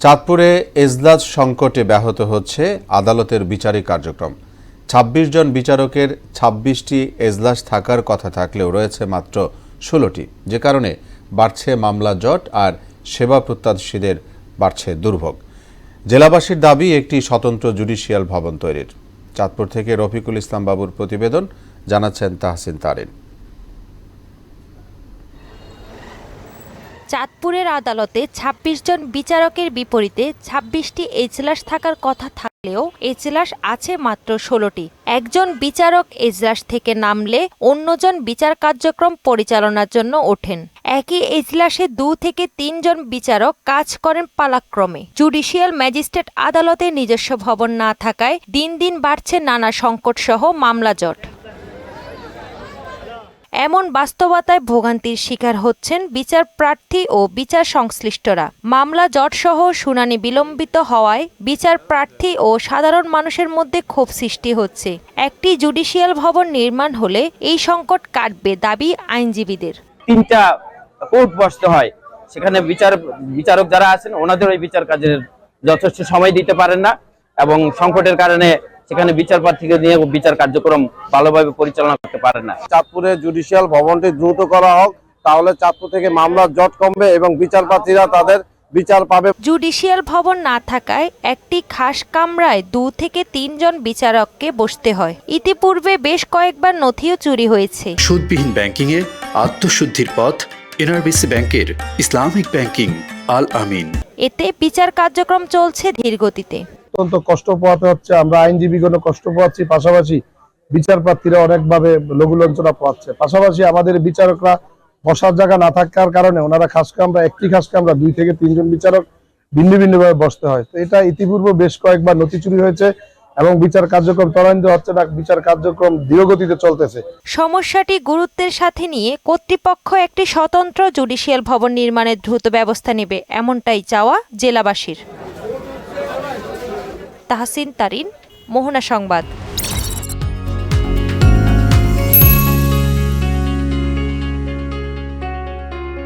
চাঁদপুরে এজলাস সংকটে ব্যাহত হচ্ছে আদালতের বিচারিক কার্যক্রম। ২৬ জন বিচারকের ২৬টি এজলাস থাকার কথা থাকলেও রয়েছে মাত্র ১৬টি, যে কারণে বাড়ছে মামলা জট আর সেবা প্রত্যাশীদের বাড়ছে দুর্ভোগ। জেলাবাসীর দাবি একটি স্বতন্ত্র জুডিশিয়াল ভবন তৈরির। চাঁদপুর থেকে রফিকুল ইসলাম বাবুর প্রতিবেদন, জানাচ্ছেন তাহসিন তারিন। চাঁদপুরের আদালতে ২৬ জন বিচারকের বিপরীতে ২৬টি এজলাস থাকার কথা থাকলেও এজলাস আছে মাত্র ১৬টি। একজন বিচারক এজলাস থেকে নামলে অন্যজন বিচার কার্যক্রম পরিচালনার জন্য ওঠেন। একই এজলাসে ২ থেকে ৩ জন বিচারক কাজ করেন পালাক্রমে। জুডিশিয়াল ম্যাজিস্ট্রেট আদালতে নিজস্ব ভবন না থাকায় দিন দিন বাড়ছে নানা সংকটসহ মামলা জট। এমন বাস্তবতায় ভোগান্তির শিকার হচ্ছেন বিচার প্রার্থী ও বিচার সংশ্লিষ্টরা। মামলা জটসহ শুনানি বিলম্বিত হওয়ায় বিচার প্রার্থী ও সাধারণ মানুষের মধ্যে ক্ষোভ সৃষ্টি হচ্ছে। একটি জুডিশিয়াল ভবন নির্মাণ হলে এই সংকট কাটবে দাবি আইনজীবীদের। ৩টা কোর্ট বসতে হয়, সেখানে বিচারক যারা আছেন ওনাদের ওই বিচার কাজের যথেষ্ট সময় দিতে পারেন না এবং সংকটের কারণে সেখানে বিচার প্রার্থীকে নিয়ে বিচার কার্যক্রম ভালোভাবে পরিচালনা করতে পারে না। চাঁদপুরে জুডিশিয়াল ভবনটি দ্রুত করা হোক, তাহলে চাঁদপুর থেকে মামলার জট কমবে এবং বিচার প্রার্থীরা তাদের বিচার পাবে। জুডিশিয়াল ভবন না থাকায় একটি খাস কামরায় ২ থেকে ৩ জন বিচারককে বসতে হয়। ইতিপূর্বে বেশ কয়েকবার নথিও চুরি হয়েছে। সুদবিহীন ব্যাংকিং এর আত্মশুদ্ধির পথ এনআরবিসি ব্যাংকের ইসলামিক ব্যাংকিং আল আমিন। এতে বিচার কার্যক্রম চলছে ধীরগতিতে। অত্যন্ত কষ্ট পোহাতে হচ্ছে, আমরা আইনজীবীগণ কষ্ট পোহাচ্ছি, পাশাপাশি বিচার প্রার্থীরা অনেকভাবে লঘু লাঞ্ছনা পোহাচ্ছে। পাশাপাশি আমাদের বিচারকরা বসার জায়গা না থাকার কারণে ওনারা একটি খাস কামরা ২ থেকে ৩ জন বিচারক ভিন্ন ভিন্নভাবে বসতে হয়। তো এটা ইতিপূর্বে বেশ কয়েকবার নথি চুরি হয়েছে এবং বিচার কার্যক্রম ত্বরান্বিত হচ্ছে না, বিচার কার্যক্রম ধীরগতিতে চলতেছে। সমস্যাটি গুরুত্বের সাথে নিয়ে কর্তৃপক্ষ একটি স্বতন্ত্র জুডিশিয়াল ভবন নির্মাণের দ্রুত ব্যবস্থা নেবে, এমনটাই চাওয়া জেলাবাসীর। তাহসিন তারিন, মোহনা সংবাদ।